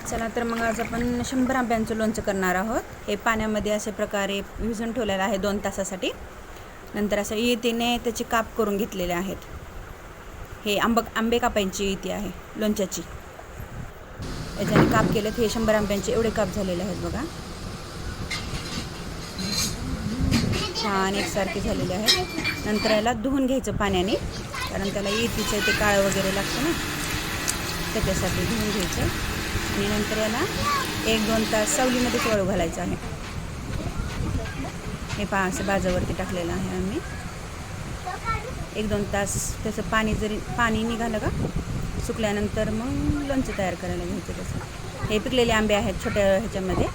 चला तर मग आज आपण 100 आंब्यांचं लोणचं करणार आहोत. हे पाण्यामध्ये अशा प्रकारे भिजवून ठेवलेलं आहे 2 तासासाठी. नंतर असं इळीने त्याचे काप करून घेतलेले आहेत. हे आंबे कापायची इळी आहे लोणच्याची. याच्याने काप केलेत. हे 100 आंब्यांचे एवढे काप झालेले आहेत बघा. छान एकसारखे झालेले आहेत. नंतर याला धुवून घ्यायचं पाण्याने, कारण त्याला इळीचं ते काळं वगैरे लागतं ना, त्याच्यासाठी धुवून घ्यायचं. आणि नंतर याला 1-2 तास सावलीमध्येच वाळू घालायचं आहे. हे पहा असं बाजावरती टाकलेलं आहे आम्ही. 1-2 तास त्याचं पाणी निघालं का सुकल्यानंतर मग लोणचं तयार करायला घ्यायचं त्याचं. हे पिकलेले आंबे आहेत छोट्या ह्याच्यामध्ये.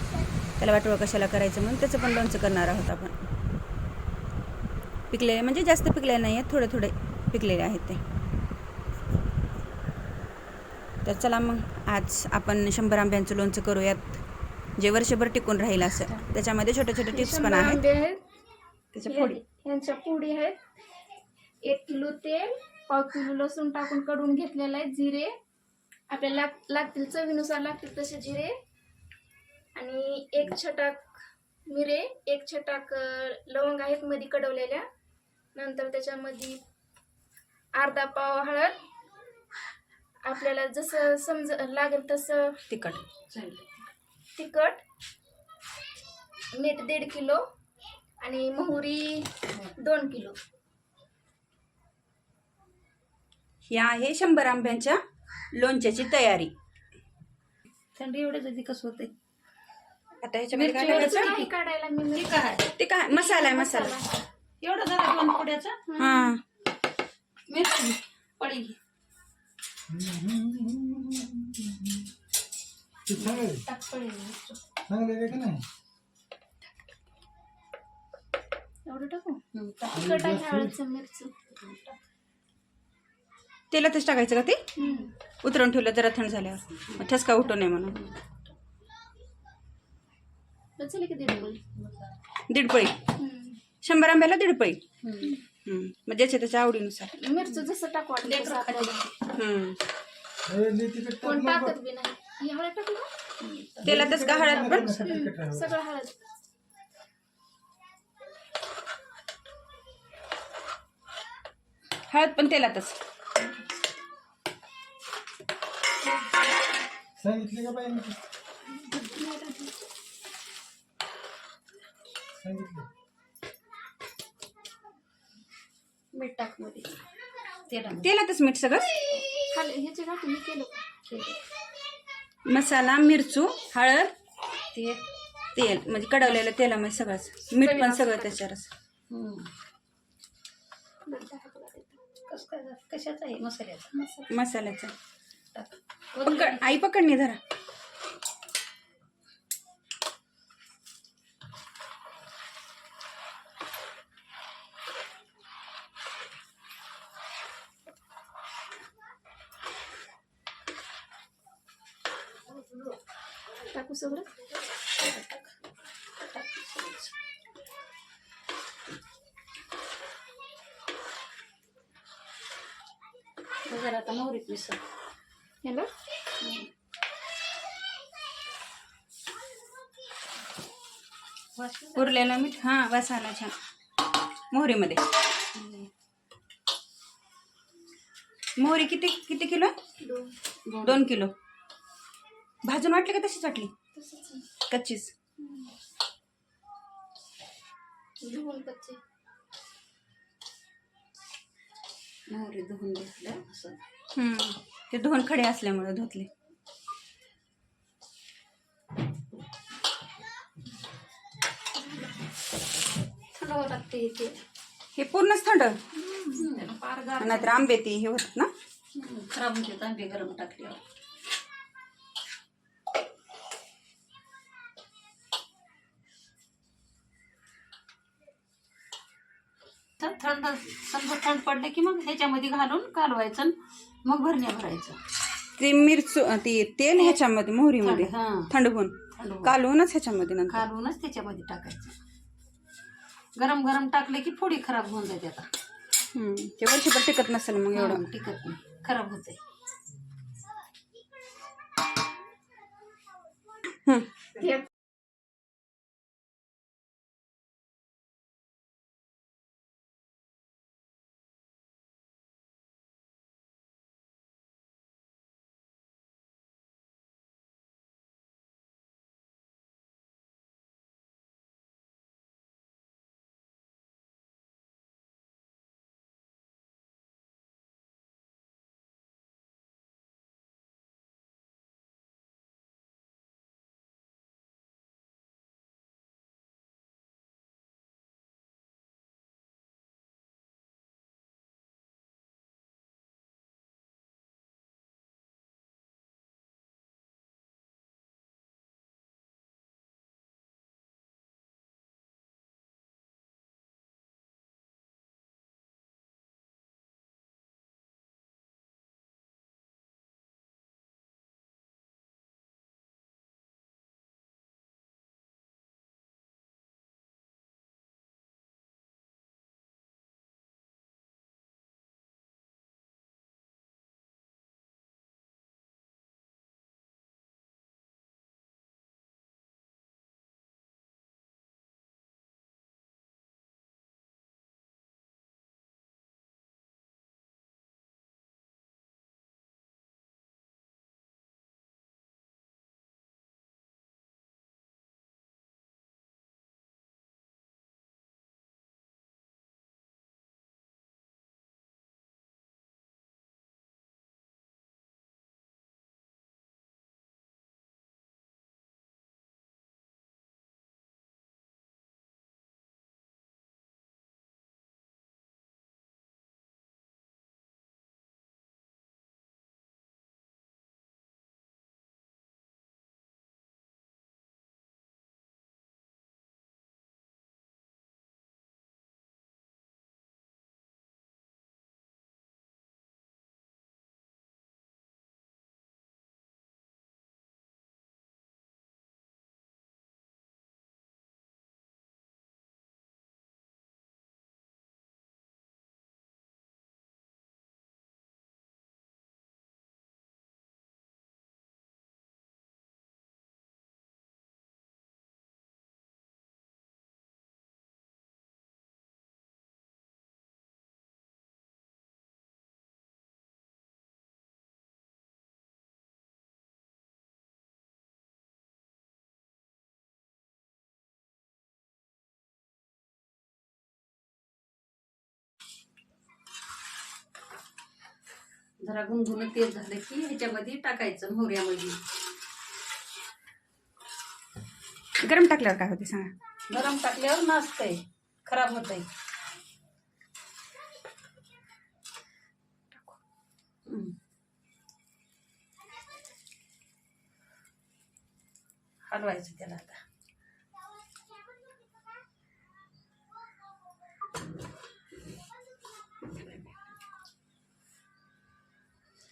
त्याला वाटोळं कशाला करायचं म्हणून त्याचं पण लोणचं करणार आहोत आपण. पिकलेले म्हणजे जास्त पिकलेले नाही आहेत, थोडे थोडे पिकलेले आहेत ते. तर चला मग आज आपण 100 आंब्यांचं लोणचं करूयात, जे वर्षभर टिकून राहील असं. त्याच्यामध्ये छोटे छोटे टिप्स पण आहेत. त्याच्या फोडी यांच्या फोडी आहेत. 1 किलो तेल, 1/2 किलो लसूण टाकून कडून घेतलेला आहे. जिरे आपल्याला लागतील, चवीनुसार लागतील तसे जिरे. आणि 1 छटाक मिरे, 1 छटाक लवंग आहेत मध्ये कडवलेल्या. नंतर त्याच्यामध्ये अर्धा पाव हळद, आपल्याला जसं लागेल तसं तिखट, मीठ 1.5 किलो आणि मोहरी 2 किलो. ही आहे 100 आंब्यांच्या लोणच्याची तयारी. थंडी एवढे जल्दी कसं होते. आता ह्याच्यामध्ये काय टाकायचं? काढायला मी ते काय मसाला आहे, मसाला एवढं झालं 2 पुड्याचा. हां मिरची पडी एवढं टाकू. तिखट आहे, हळद, मिरची. तेलातच टाकायचं का ते? उतरवून ठेवलं जरा थंड झाल्यावर, ठसका उठू नये म्हणून. चल की 1.5 पळी. 1.5 पळी. 100 आंब्याला 1.5 पळी. मग ज्याच्या त्याच्या आवडीनुसार मिरची जसं टाकू वाटलं तसं आपल्याला. कोण टाकत बी नाही. ही हळद टाकू का? तेलातच का हळद पण? सगळं हळद. हळद पण तेलातच. सांगितले का बाई? सांगितलं. मीठ टाक मध्ये. तेलातच मीठ सगळं. खाली ह्याचे टाकून मी केलं. मसाला, मिरचू, हळद, तेल म्हणजे कडवलेलं तेलामध्ये सगळंच. मीठ पण सगळं त्याच्यावरच. कशाचा आहे? मसाल्याचा. मसाल्याचा. आई पकडणी धरा. टाकू सगळं. जरा आता मोहरीत मिसळ. हॅलो. उरलेलं मीठ. हां, मसाला छान. मोहरीमध्ये मोहरी किती किलो? 2 किलो. भाजून वाटली का तशीच वाटली? कच्चीच. धुवून कच्चे. मोहरी धुवून घेतलं असं. ते धुवून खडे असल्यामुळे धुतले. थंड लागते इथे. हे पूर्णच थंड. फार गार नाहीतर आंबे ते हे होतात ना. खराब होते आंबे गरम टाकल्यावर. थंड समजा थंड पडलं की मग ह्याच्यामध्ये घालून कालवायचं, मग भरण्या भरायचं. ते मिरचू ते तेल ह्याच्यामध्ये मोहरीमध्ये थंड होऊन कालवूनच ह्याच्यामध्ये नंतर कालवूनच त्याच्यामध्ये टाकायचं. गरम गरम टाकले की फोडी खराब होऊन जाते. आता ते वर्षभर टिकत नसेल मग एवढं. टिकत नाही, खराब होते. हं. घे. जरा गुणगुण तेल झालं की ह्याच्यामध्ये टाकायचं मोहऱ्यामध्ये. गरम टाकल्यावर काय होते सांगा. गरम टाकल्यावर नाचतंय, खराब होतंय. हलवायचं त्याला आता.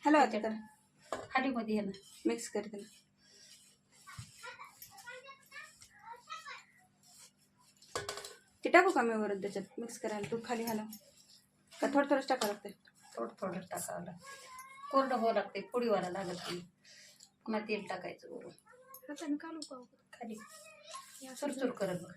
हॅलो आता तर खाली मध्ये हे ना मिक्स करते. ते टाकू का मी वरून त्याच्यात मिक्स करायला. तू खाली हलव का थोडं थोडंच टाकावं लागतं. थोडं थोडं टाकावं लागतं. कोरडं व्हावं लागते, पुडी व्हायला लागत नाही. पुन्हा तेल टाकायचं वरून. हाताने काढू का? खाली चुरचुर करत बघ.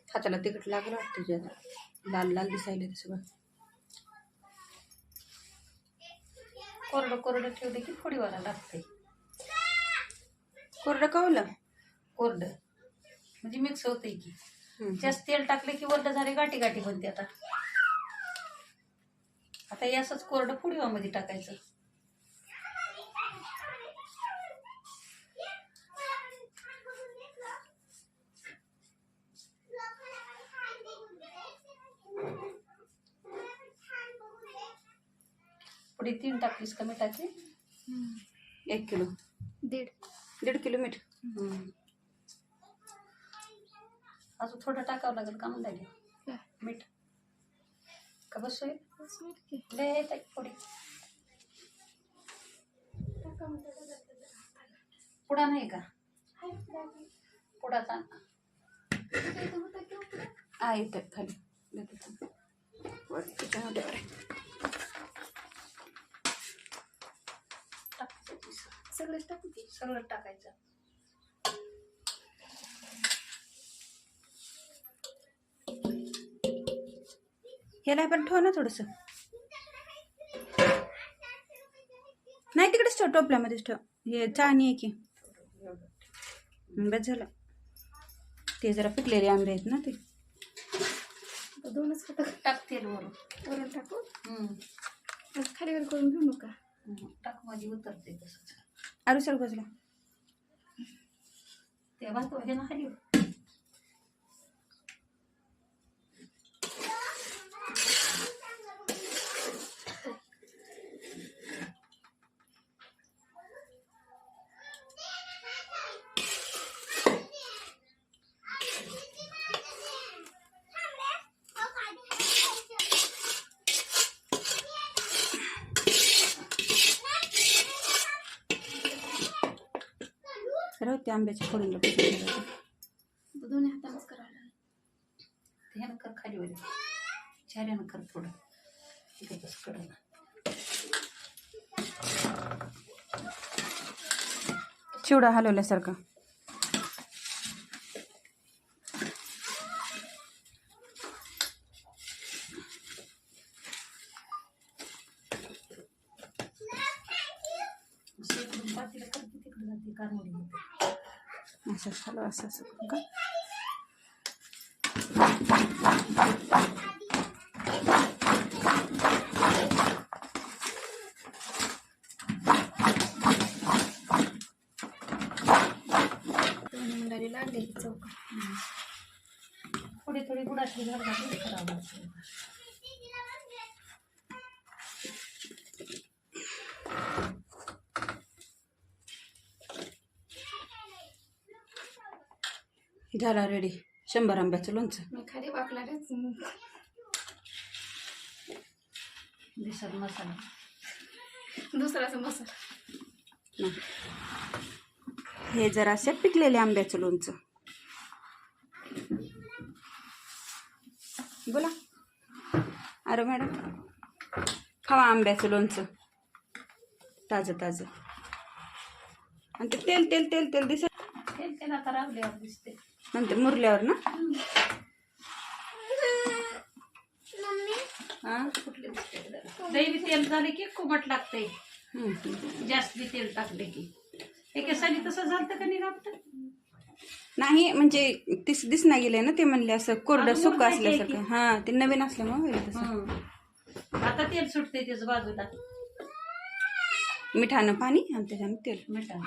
हाताला तिखट लागलं वाटतं तुझ्या. लाल लाल दिसायला ते सगळं. कोरडं कोरडं ठेवलं की पुडी व्हायला लागते. कोरडं कावलं कोरडं म्हणजे मिक्स होतंय की. जास्त तेल टाकलं की वरलं झाले गाठी गाठी बनते. आता आता हे असंच कोरडं पुडीवामध्ये टाकायचं. पुढे 3 टाकलीस का मिठाचे? 1 किलो, 1.5 किलो मीठ. अजून थोडं टाकावं लागेल का म्हणता मीठ का बस होईल? लय येत आहे थोडी. पुडा नाही का? पुडाचा येतात खाली सगळं टाकायचं. ह्याला पण ठेव ना थोडंसं. नाही तिकडेच ठेव, टोपल्यामध्येच ठेव. हे चाळणी आहे की. बस झालं. ते जरा पिकलेले आंबे आहेत ना ते. दोनच टाक तेल वरून. वरून टाकू. खालीवर करून घेऊ नका. टाक मध्ये उतरते तसंच. आरू सर बसला ते भात हे ना खाली. राहू ते आंब्याच्या फोडीला दोन्ही हातानेच करायला. ह्यानं कर खाली वर. चाऱ्यानं कर थोडं. इथे कसं कडं चिवडा हलवल्यासारखा. असं झालं असं असं का. मंडारी लागली चौक. थोडी थोडी गुडाची झाड घालून करावं. झाला रेडी 100 आंब्याचं लोणचं. मी खाली वाकणारच. दिसत मसाला दुसराचा मसाला. हे जरा असे पिकलेले आंब्याचं लोणचं. बोला अरे मॅडम. खावा आंब्याचं लोणचं ताजं ताजं. आणि ते तेल तेल तेल तेल दिसत. तेल आता रावल्यावर दिसते नंतर मुरल्यावर ना. हा कुठले दैवी तेल झाले की कोमट लागते. जास्त बी तेल टाकले की एकेसानी तसं झालं का नाही राबत. नाही म्हणजे दिसना गेले ना ते म्हणले असं कोरडं सुक असल्यासारखं. हा ते नवीन असल्यामुळे होईल तसं. आता तेल सुटते त्याच बाजूला. मिठानं पाणी आणि त्याच्यानं तेल. मिठानं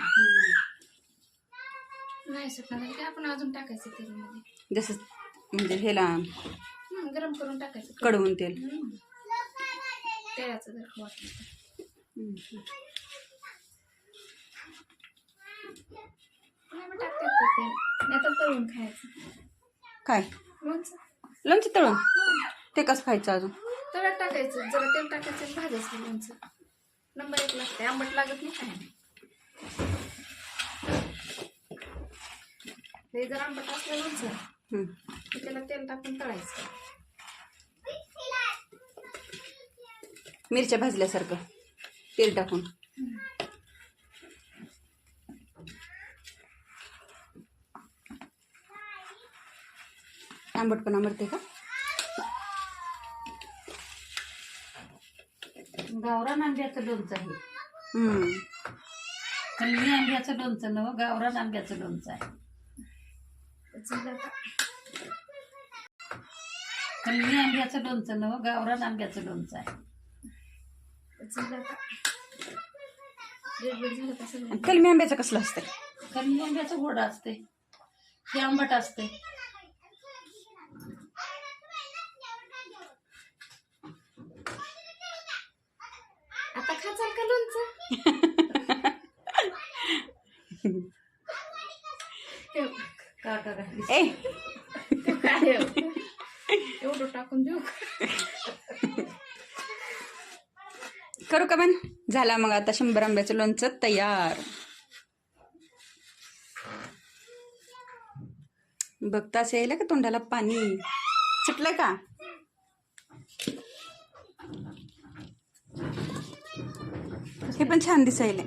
नाही सुटणार ते आपण अजून टाकायचं तेलामध्ये. जसं म्हणजे ह्याला गरम करून टाकायचं कडवून तेल. तेलाचं जर वाटलं टाकतात तेल. नाही तर तळून खायचं. काय लोणचं लोणचं तळून ते कसं खायचं अजून. तव्यात टाकायचं जरा तेल टाकायचं भाजायचं लोणचं. नंबर 1 लागते. आंबट लागत नाही काय नाही. हे जर आंबट असलं लोणचं त्याला तेल टाकून तळायचं. मिरच्या भाजल्यासारखं तेल टाकून. आंबटपणा मरते का. गावरान आंब्याचं लोणचं आहे. कलमी आंब्याचं लोणचं नव गावरान आंब्याचं लोणचं आहे. कलमी आंब्याचं लोणचं नव गावरान आंब्याचं लोणचं आहे. कलमी आंब्याचं कसलं असतं. कलमी आंब्याचं गोड असते. हे आंबट असते. आता आता खाचाल का लोणचं? काका घातली. ए ते काय आहे? एवढं टाकून देऊ का? करू का पण? झाला मग आता 100 आंब्याचं लोणचं तयार. बघताच यायला का तोंडाला पाणी सुटलं का? हे पण छान दिसायला.